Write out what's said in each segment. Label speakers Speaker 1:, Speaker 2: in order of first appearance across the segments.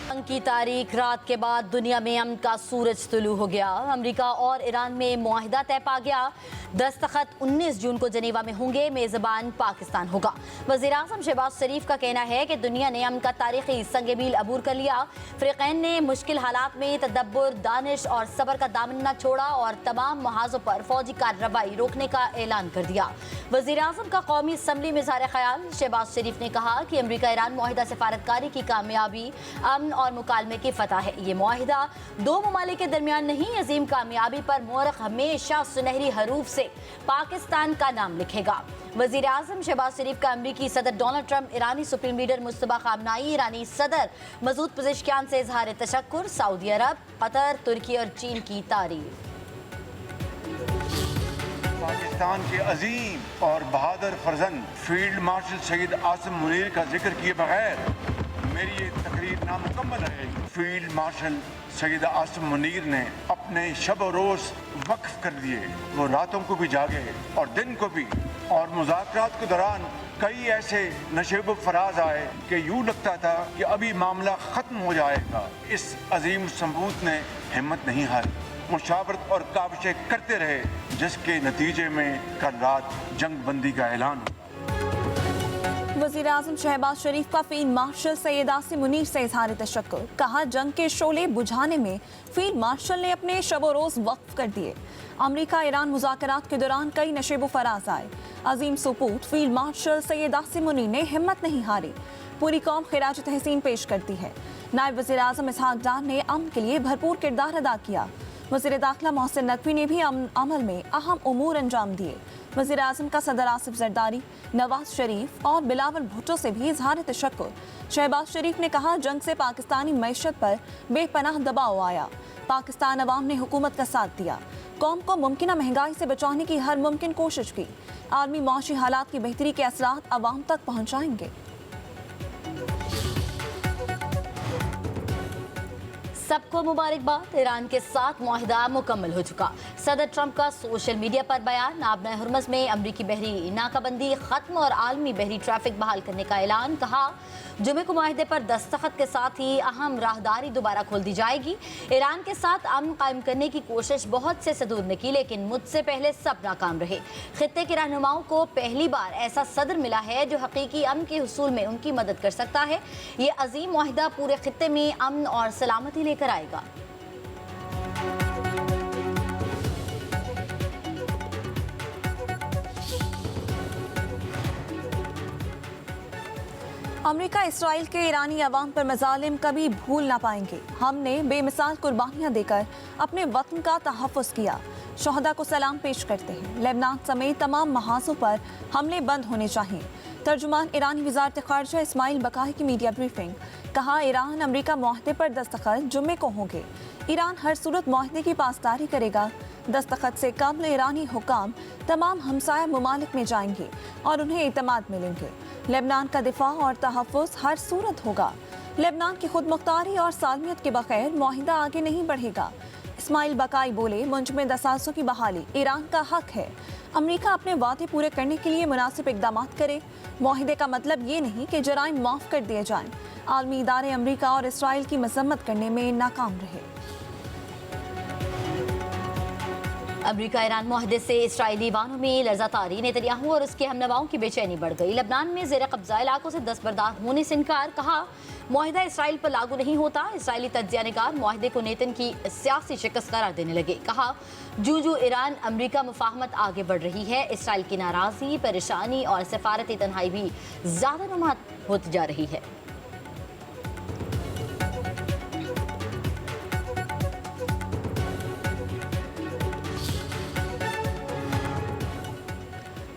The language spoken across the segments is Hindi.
Speaker 1: जंग की तारीख रात के बाद दुनिया में अमन का सूरज तुलू हो गया। अमेरिका और ईरान में मुआहिदा तय पा गया। दस्तखत 19 जून को जनेवा में होंगे। मेजबान पाकिस्तान होगा। वज़ीर-ए-आज़म शहबाज शरीफ का कहना है कि दुनिया ने अमन का तारीखी संग-ए-मील अबूर कर लिया। फ़रीक़ैन ने मुश्किल हालात में तदब्बुर, दानिश और सब्र का दामन न छोड़ा और तमाम महाजों पर फौजी कार्रवाई रोकने का ऐलान कर दिया। वज़ीर-ए-आज़म का कौमी असम्बली में इज़हार ख़याल। शहबाज शरीफ ने कहा कि अमेरिका ईरान मुआहिदा सफारतकारी की कामयाबी अमन और मुकालमे की फतह है। ये मुआहिदा दो ममालिक के दरमियान नहीं, अजीम कामयाबी पर मोरख हमेशा सुनहरी हरूफ से पाकिस्तान का नाम लिखेगा। वज़ीर-ए-आज़म शहबाज शरीफ का अमरीकी सदर डोनाल्ड ट्रंप, ईरानी सुप्रीम लीडर मुस्तफा खामनाई, ईरानी सदर मसूद पज़ेश्कियान से इज़हार तशक्कुर। सऊदी अरब, कतर, तुर्की और चीन की तारीफ।
Speaker 2: पाकिस्तान के अजीम और बहादुर फर्जंद फील्ड मार्शल शहीद आसिम मुनीर का जिक्र किए बगैर मेरी ये तकरीर नामुकम्मल रहेगी। फील्ड मार्शल शहीद आसिम मुनीर ने अपने शब और रोज़ वक्फ कर दिए। वो रातों को भी जागे और दिन को भी, और मुज़ाकरात के दौरान कई ऐसे नशेब फराज आए कि यूँ लगता था कि अभी मामला ख़त्म हो जाएगा। इस अजीम सबूत ने हिम्मत नहीं हारी, मुशावरत और काविशें करते रहे, जिसके नतीजे में कल रात जंग बंदी का ऐलान हुआ।
Speaker 3: वज़ीर-ए-आज़म शहबाज शरीफ का फील्ड मार्शल सैयद आसिम मुनीर से इज़हार तशक्कुर। कहा, जंग के शोले बुझाने में फील्ड मार्शल ने अपने शब रोज़ वक्फ कर दिए। अमेरिका ईरान मुज़ाकरात के दौरान कई नशेब फराज आए। अजीम सपूत फील्ड मार्शल सैयद आसिम मुनीर ने हिम्मत नहीं हारी। पूरी कौम खिराज तहसीन पेश करती है। नायब वज़ीर-ए-आज़म इसहाक डार ने अमन के लिए भरपूर किरदार अदा किया। वज़ीर दाखिला मोहसिन नकवी ने भी अमल में अहम उमूर अंजाम दिए। वज़ीर-ए-आज़म का सदर आसिफ जरदारी, नवाज शरीफ और बिलावल भुट्टो से भी इज़हार तशक्कुर। शहबाज शरीफ ने कहा, जंग से पाकिस्तानी मैशत पर बेपनाह दबाव आया। पाकिस्तान अवाम ने हुकूमत का साथ दिया। कौम को मुमकिन महंगाई से बचाने की हर मुमकिन कोशिश की। आलमी माशी हालात की बेहतरी के असरात अवाम तक पहुँचाएंगे।
Speaker 1: सबको मुबारकबाद। ईरान के साथ मुआहिदा मुकम्मल हो चुका। सदर ट्रंप का सोशल मीडिया पर बयान। आबना हुर्मज़ में अमरीकी बहरी नाकाबंदी खत्म और आलमी बहरी ट्रैफिक बहाल करने का ऐलान। कहा, जुमे को मुआहिदे पर दस्तखत के साथ ही अहम राहदारी दोबारा खोल दी जाएगी। ईरान के साथ अमन कायम करने की कोशिश बहुत से सदूर ने की, लेकिन मुझसे पहले सब नाकाम रहे। खित्ते के रहनुमाओं को पहली बार ऐसा सदर मिला है जो हकीकी अमन के हुसूल में उनकी मदद कर सकता है। ये अजीम मुआहिदा पूरे खित्ते में अमन और सलामती लेकर आएगा।
Speaker 3: अमेरिका इसराइल के ईरानी अवाम पर मजालिम कभी भूल ना पाएंगे। हमने बेमिसाल कुर्बानियां देकर अपने वतन का तहफ़्फ़ुज़ किया। शहदा को सलाम पेश करते हैं। लेबनान समेत तमाम महाजों पर हमले बंद होने चाहिए। तर्जुमान ईरानी वज़ारत ख़ारिजा इस्माइल बकाई की मीडिया ब्रीफिंग। कहा, ईरान अमेरिका मुआहदे पर दस्तखत जुम्मे को होंगे। ईरान हर सूरत मुआहदे की पासदारी करेगा। दस्तखत से कबल ईरानी हुकाम तमाम हमसाया ममालिक में जाएंगे और उन्हें इतमाद मिलेंगे। लेबनान का दिफा और तहफ़्फ़ुज़ हर सूरत होगा। लेबनान की खुद मुख्तारी और सालमियत के बगैर मुआहिदा आगे नहीं बढ़ेगा। इस्माइल बकाई बोले, मुंजमद असासों की बहाली ईरान का हक है। अमेरिका अपने वादे पूरे करने के लिए मुनासिब इक़दाम करे। मुआहिदे का मतलब ये नहीं कि जराइम माफ़ कर दिए जाएं। आलमी इदारे अमेरिका और इसराइल की मजम्मत करने में नाकाम रहे।
Speaker 1: अमेरिका ईरान मुआहदे से इसराइली वानों में लर्ज़ातारी। नेतन्याहू और उसके हमनवाओं की बेचैनी बढ़ गई। लेबनान में ज़ेर कब्ज़ा इलाकों से दस्तबरदार होने से इनकार। कहा, मुआहिदा इसराइल पर लागू नहीं होता। इसराइली तज्ज़ियानिगार मुआहिदे को नेतन की सियासी शिकस्त करार देने लगे। कहा, जूं ईरान अमेरिका मुफाहमत आगे बढ़ रही है, इसराइल की नाराज़गी, परेशानी और सफारती तन्हाई भी ज़्यादा नुमा होती जा रही है।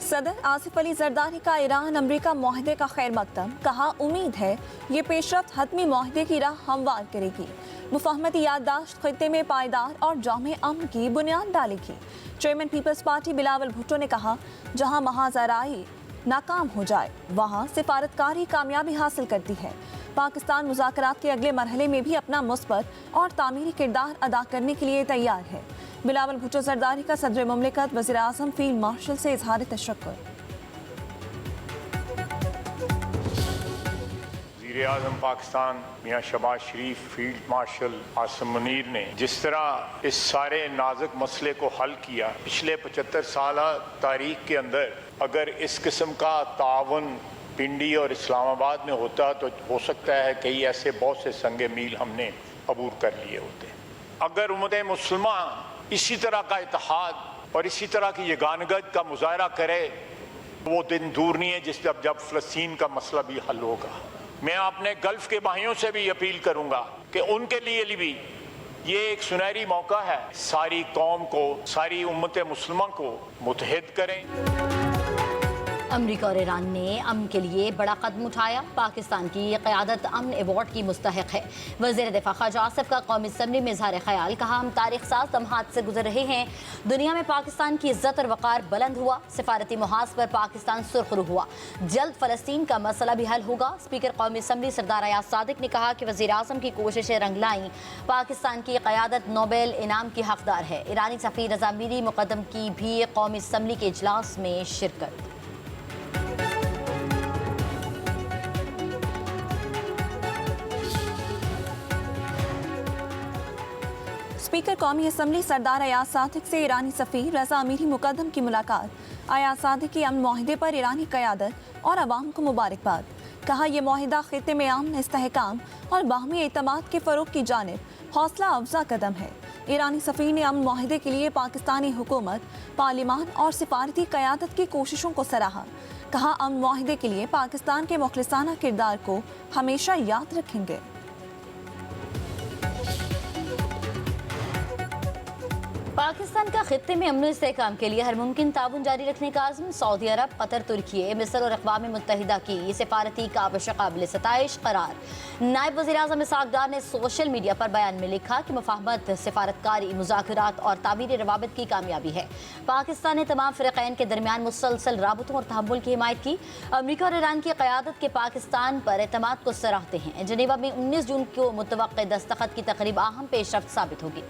Speaker 3: सदर आसिफ अली जरदारी का ईरान अमेरिका मुआहदे का खैर मकदम। कहा, उम्मीद है ये पेशरफ्त हतमी मुआहदे की राह हमवार करेगी। मुफाहमती याददाश्त खित्ते में पायदार और जामे अमन की बुनियाद डालेगी। Chairman peoples party Bilawal Bhutto ने कहा, जहां महाजराई नाकाम हो जाए वहां सिफारतकारी कामयाबी हासिल करती है। पाकिस्तान मुज़ाकरात के अगले मरहले में भी अपना मुस्बत और तामीरी किरदार अदा करने के लिए तैयार है। बिलावल भुट्टो जरदारी का सदर मुमलिकत वज़ीर-ए-आज़म फील्ड मार्शल से इज़हार तशक्कुर।
Speaker 4: वज़ीर आज़म पाकिस्तान मियाँ शहबाज शरीफ, फील्ड मार्शल आसिम मुनीर ने जिस तरह इस सारे नाजुक मसले को हल किया, पिछले 75 साल तारीख के अंदर अगर इस किस्म का ताउन पिंडी और इस्लामाबाद में होता तो हो सकता है कई ऐसे बहुत से संगे मील हमने अबूर कर लिए होते। अगर उम्मत मुस्लिमा इसी तरह का इत्तेहाद और इसी तरह की यगानगत का मुजाहरा करे, वो दिन दूर नहीं है जब फ़लस्तीन का मसला भी हल होगा। मैं अपने गल्फ़ के भाइयों से भी अपील करूँगा कि उनके लिए भी ये एक सुनहरी मौका है, सारी कौम को, सारी उम्मत मुस्लिमा को मुत्तहिद करें।
Speaker 1: अमरीका और ईरान ने अमन के लिए बड़ा कदम उठाया। पाकिस्तान की क़यादत अमन अवार्ड की मुस्तहिक है। वज़ीर दिफ़ा ख़ाजा आसिफ का कौमी असम्बली में इज़हार ख़याल, कहा हम तारीख़ साज़ लम्हात से गुजर रहे हैं। दुनिया में पाकिस्तान की इज़्ज़त और वक़ार बुलंद हुआ। सिफारती मुहाज़ पर पाकिस्तान सुरखरू हुआ। जल्द फ़लस्तीन का मसला भी हल होगा। स्पीकर कौमी असम्बली सरदार अयाज सादिक ने कहा कि वज़ीर आज़म की कोशिशें रंग लाई। पाकिस्तान की क़यादत नोबेल इनाम की हकदार है। ईरानी सफ़ीर रज़ा मीरी मुक़द्दम की भी कौमी असम्बली के इजलास में शिरकत।
Speaker 3: स्पीकर कौमी असम्बली सरदार अयाज सादिक से ईरानी सफ़ीर रज़ा मीरी मुक़द्दम की मुलाकात। अयाज सादिक की अमन माहिदे पर ईरानी क़यादत और अवाम को मुबारकबाद। कहा यह माहिदा ख़ित्ते में अमन, इस्तेहकाम और बाहमी एतमाद के फ़रोग़ की जानिब हौसला अफजा कदम है। ईरानी सफ़ीर ने अमन माहिदे के लिए पाकिस्तानी हुकूमत, पार्लिमान और सिफारती क़यादत की कोशिशों को सराहा। कहा अमन माहिदे के लिए पाकिस्तान के मुखलिसाना किरदार को हमेशा याद रखेंगे।
Speaker 1: पाकिस्तान का खित्ते में अमन इस्तेहकाम के लिए हर मुमकिन ताउन जारी रखने का आज़म। सऊदी अरब, कतर, तुर्की, मिस्र और अक़वाम मुत्तहिदा की सिफारती काबिश काबिल सताइश करार। नायब वज़ीर आज़म इसहाक़ डार ने सोशल मीडिया पर बयान में लिखा कि मुफाहमत, सिफारतकारी, मुज़ाकरात और तामीरी रवाबित की कामयाबी है। पाकिस्तान ने तमाम फ़िरक़ैन के दरमियान मुसलसल राबतों और तहम्मुल की हिमायत की। अमरीका और ईरान की क़यादत के पाकिस्तान पर एतमाद को सराहते हैं। जनेवा में 19 जून को मुतवक्किअ दस्तखत की तक़रीब अहम पेशरफ्त साबित होगी।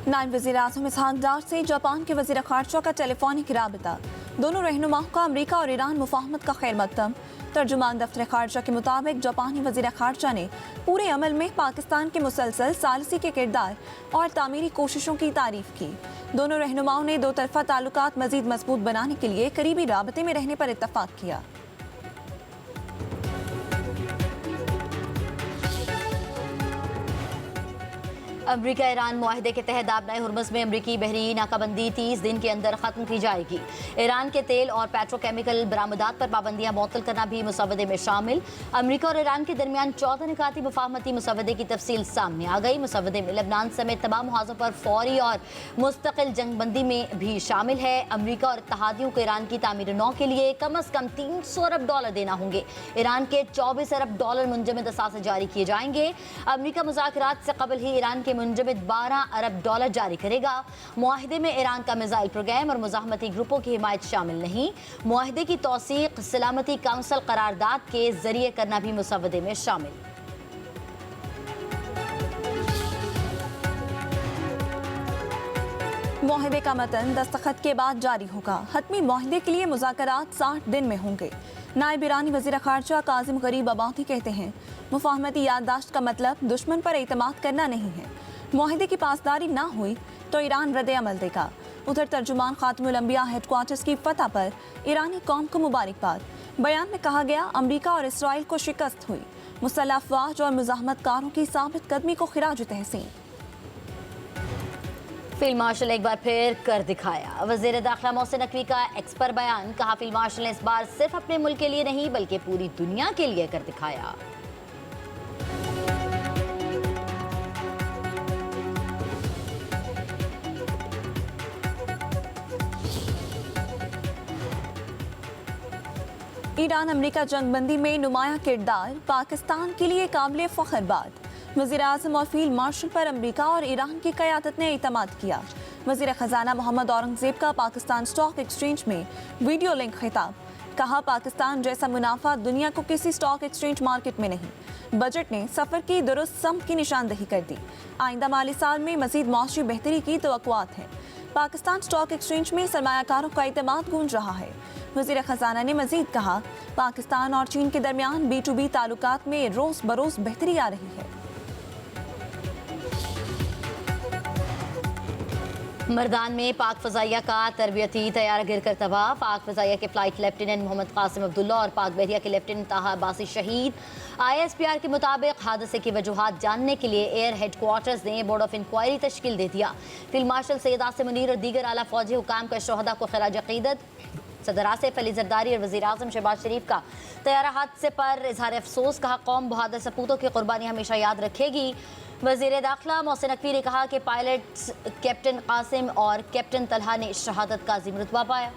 Speaker 3: नायब वज़ीर आज़म इसहाक़ डार से जापान के वज़ीर ख़ारजा का टेलीफोनिक राबिता। दोनों रहनुमाओं का अमरीका और ईरान मुफाहमत का खैर मकदम। तर्जुमान दफ्तर ख़ारजा के मुताबिक जापानी वज़ीर ख़ारजा ने पूरे अमल में पाकिस्तान के मुसलसल सालसी के किरदार और तामीरी कोशिशों की तारीफ़ की। दोनों रहनुमाओं ने दो तरफ़ा ताल्लुकात मज़ीद मजबूत बनाने के लिए करीबी राबते में रहने पर इत्तफ़ाक़ किया।
Speaker 1: अमरीका ईरान मुआहदे के तहत दाबनाए हुर्मुज़ में अमरीकी बहरी नाकाबंदी 30 दिन के अंदर ख़त्म की जाएगी। ईरान के तेल और पेट्रोकेमिकल बरामदात पर पाबंदियाँ मुअत्तल करना भी मुसवदे में शामिल। अमरीका और ईरान के दरमियान 14 निकाती मुफाहमती मुसवदे की तफसील सामने आ गई। मुसवदे में लेबनान समेत तमाम मुहाज़ों पर फौरी और मुस्तकिल जंगबंदी में भी शामिल है। अमरीका और इत्तहादियों को ईरान की तामीर नौ के लिए कम अज़ कम $300 अरब देना होंगे। ईरान के $24 अरब मुंजमद असासे जारी किए जाएंगे। अमरीका मुज़ाकरात से कबल ही ईरान के मुंजमद $12 अरब जारी करेगा। मुआहिदे में ईरान का मिसाइल प्रोग्राम और मुज़ाहमती ग्रुपों की हिमायत शामिल नहीं। मुआहिदे की तौसीक सलामती काउंसिल करारदाद के जरिए करना भी मुसवदे में शामिल।
Speaker 3: मुआहिदे का मतन दस्तखत के बाद जारी होगा। हतमी मुआहिदे के लिए मुज़ाकरात 60 दिन में होंगे। नायब ईरानी वज़ीर ख़ारजा काज़िम गरीब अबादी कहते हैं मुफाहमती याददाश्त का मतलब दुश्मन पर एतमाद करना नहीं है। मुआहिदे की पासदारी ना हुई तो ईरान रद्द अमल देगा। उधर तर्जुमान ख़ातिमुल अंबिया हेडक्वार्टर्स की फतह पर ईरानी कौम को मुबारकबाद। बयान में कहा गया अमरीका और इसराइल को शिकस्त हुई। मुसल्लह अफवाज और मुज़ाहमतकारों की साबित कदमी को खिराज तहसीन।
Speaker 1: फील्ड मार्शल एक बार फिर कर दिखाया। वज़ीर दाखिला मोहसिन नकवी का एक्स पर बयान, कहा फील्ड मार्शल ने इस बार सिर्फ अपने मुल्क के लिए नहीं बल्कि पूरी दुनिया के लिए कर दिखाया।
Speaker 3: ईरान अमरीका जंगबंदी में नुमाया किरदार, पाकिस्तान के लिए काबिल फ़ख्र बात। वज़ीर आज़म और फील्ड मार्शल पर अमरीका और ईरान की क़यादत ने एतमाद किया। वज़ीर ख़जाना मोहम्मद औरंगज़ेब का पाकिस्तान स्टॉक एक्सचेंज में वीडियो लिंक खिताब, कहा, पाकिस्तान जैसा मुनाफा दुनिया को किसी स्टॉक एक्सचेंज मार्केट में नहीं। बजट ने सफर की दुरुस्त सम की निशानदही कर दी। आइंदा माली साल में मजीद मौसमी बेहतरी की तवक्कुआत है। पाकिस्तान स्टॉक एक्सचेंज में सरमायाकारों का एतमाद गूंज रहा है। वज़ीर ख़जाना ने मजीद कहा, पाकिस्तान और चीन के दरमियान B2B ताल्लुकात में रोज़ बरोज़ बेहतरी आ रही है।
Speaker 1: मर्दान में पाक फ़ज़ाइया का तरबियती तैयारा गिरकर तबाह। पाक फ़ज़ाइया के फ़्लाइट लेफ्टिनेंट मोहम्मद कासिम अब्दुल्ला और पाक बहरिया के लेफ्टिनेंट ताहा अब्बासी शहीद। ISPR के मुताबिक हादसे की वजूहात जानने के लिए एयर हेडक्वार्टर्स ने बोर्ड ऑफ इंक्वायरी तश्कील दे दिया। फील्ड मार्शल सैयद आसिम मुनीर और दीगर आला फौजी हुकाम का शोहदा को खिराज अक़ीदत। सदर आसिफ अली जरदारी और वज़ीर आज़म शहबाज शरीफ का तैयारा हादसे पर इजहार अफसोस। कहा, कौम बहादुर सपूतों की कुर्बानी हमेशा याद रखेगी। वज़ीर दाखिला मोहसिन नकवी ने कहा कि पायलट कैप्टन कासिम और कैप्टन तलहा ने शहादत का अज़ीम रुतबा पाया।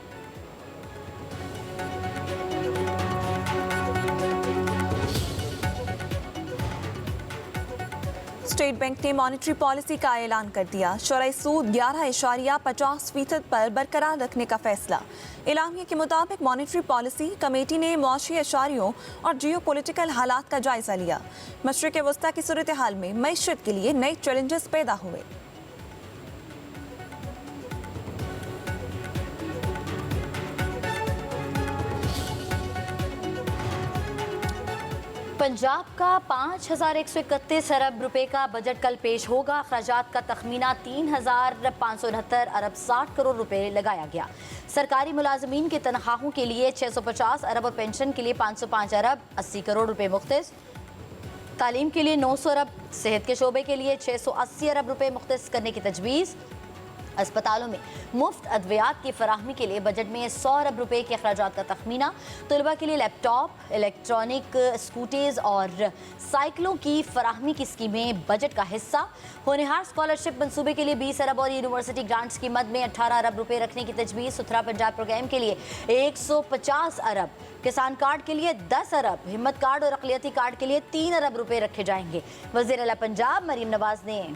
Speaker 3: स्टेट बैंक ने मॉनेटरी पॉलिसी का ऐलान कर दिया। शरई सूद 11.50% पर बरकरार रखने का फैसला। एलामिया के मुताबिक मॉनेटरी पॉलिसी कमेटी ने मुआशी अशारियों और जियो पॉलिटिकल हालात का जायजा लिया। मशरिक़ वस्ता की सूरत हाल में मईशत के लिए नए चैलेंजेस पैदा हुए।
Speaker 1: पंजाब का 5,131 अरब रुपए का बजट कल पेश होगा। अखराजात का तखमीना 3,569 अरब 60 करोड़ रुपए लगाया गया। सरकारी मुलाजमीन के तनख्वाहों के लिए 650 अरब और पेंशन के लिए 505 अरब 80 करोड़ रुपए मुख्तस। तालीम के लिए 900 अरब, सेहत के शोबे के लिए 680 अरब रुपए मुख्तस करने की तजवीज़। अस्पतालों में मुफ्त अद्वियात की फराहमी के लिए बजट में 100 अरब रुपए के अखराजात का तखमीना। तलबा के लिए लैपटॉप, इलेक्ट्रॉनिक स्कूटीज़ और साइकिलों की फराहमी की स्कीमें बजट का हिस्सा। होनहार स्कॉलरशिप मंसूबे के लिए 20 अरब और यूनिवर्सिटी ग्रांट्स की मद में 18 अरब रुपए रखने की तजवीज़। सुथरा पंजाब प्रोग्राम के लिए 150 अरब, किसान कार्ड के लिए 10 अरब, हिम्मत कार्ड और अक़लियती कार्ड के लिए 3 अरब रुपए रखे जाएंगे। वज़ीर आला पंजाब मरीम नवाज ने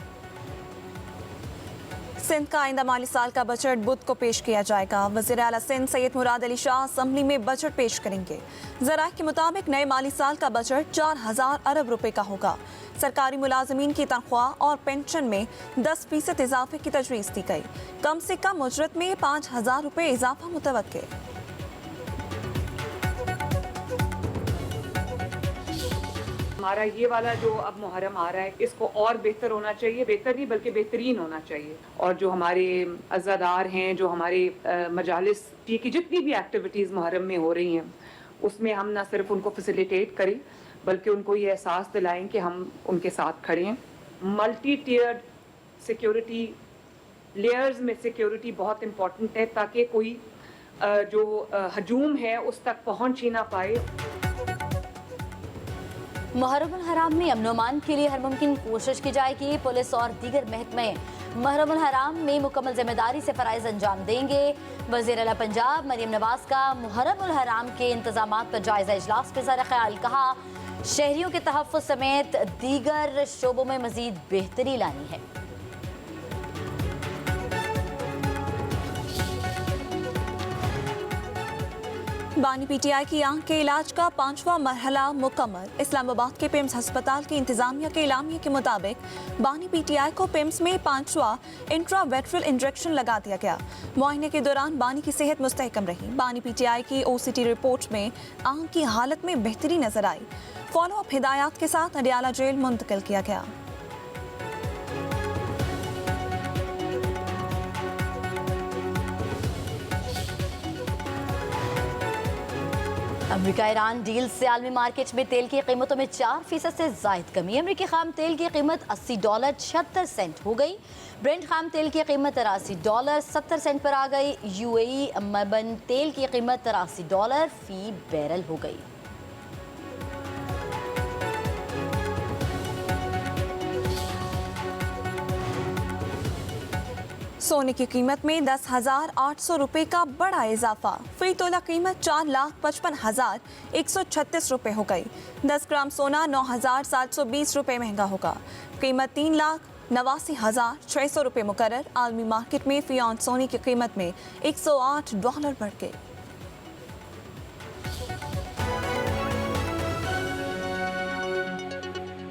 Speaker 3: सिंध का आइंदा माली साल का बजट बुध को पेश किया जाएगा। वज़ीर आला सिंध सैयद मुराद अली शाह असम्बली में बजट पेश करेंगे। ज़राए के मुताबिक नए माली साल का बजट 4,000 अरब रुपए का होगा। सरकारी मुलाजमीन की तनख्वाह और पेंशन में 10% इजाफे की तजवीज़ दी गई। कम से कम उजरत में 5,000 रुपए इजाफा मुतवक्के।
Speaker 5: हमारा ये वाला जो अब मुहर्रम आ रहा है, इसको और बेहतर होना चाहिए, बेहतर नहीं बल्कि बेहतरीन होना चाहिए। और जो हमारे अज़ादार हैं, जो हमारे मजालिस की जितनी भी एक्टिविटीज़ मुहर्रम में हो रही हैं, उसमें हम ना सिर्फ उनको फैसिलिटेट करें बल्कि उनको ये एहसास दिलाएं कि हम उनके साथ खड़े हैं। मल्टी टियर्ड सिक्योरिटी, लेयर्स में सिक्योरिटी बहुत इम्पॉर्टेंट है ताकि कोई जो हजूम है उस तक पहुँच ही ना पाए।
Speaker 1: मुहर्रमुल हराम में अमन अमान के लिए हर मुमकिन कोशिश की जाएगी। पुलिस और दीगर महकमे मुहर्रमुल हराम में मुकम्मल जिम्मेदारी से फ़राइज़ अंजाम देंगे। वज़ीर आला पंजाब मरीम नवाज का मुहर्रमुल हराम के इंतज़ामात पर जायज़ा इजलास पे ज़रा ख्याल। कहा, शहरियों के तहफ़्फ़ुज़ समेत दीगर शोबों में मज़ीद बेहतरी लानी है।
Speaker 3: बानी PTI की आंख के इलाज का 5वां मरहला मुकम्मल। इस्लामाबाद के पिम्स हस्पताल की इंतजामिया के इलामिया के मुताबिक बानी PTI को पिम्स में 5वां इंट्रावेट्रल इंजेक्शन लगा दिया गया। मुआयने के दौरान बानी की सेहत मुस्तहकम रही। बानी PTI की OCT रिपोर्ट में आंख की हालत में बेहतरी नजर आई। फॉलोअप हिदायत के साथ अडियाला जेल मुंतकिल किया गया।
Speaker 1: अमेरिका ईरान डील से आलमी मार्केट में तेल की कीमतों में 4% से जायद कमी। अमेरिकी खाम तेल की कीमत $80.76 हो गई। ब्रेंट खाम तेल की कीमत $83.70 पर आ गई। UAE मबन तेल की कीमत $83 फी बैरल हो गई।
Speaker 3: सोने की कीमत में 10,800 रुपए का बड़ा इजाफा। फी तोला कीमत 4,55,136 रुपए हो गई। 10 ग्राम सोना 9,720 रुपए महंगा होगा। कीमत 3,89,600 रुपए मुकर्रर। आलमी मार्केट में फी ऑन सोने की कीमत में $108 बढ़ गई।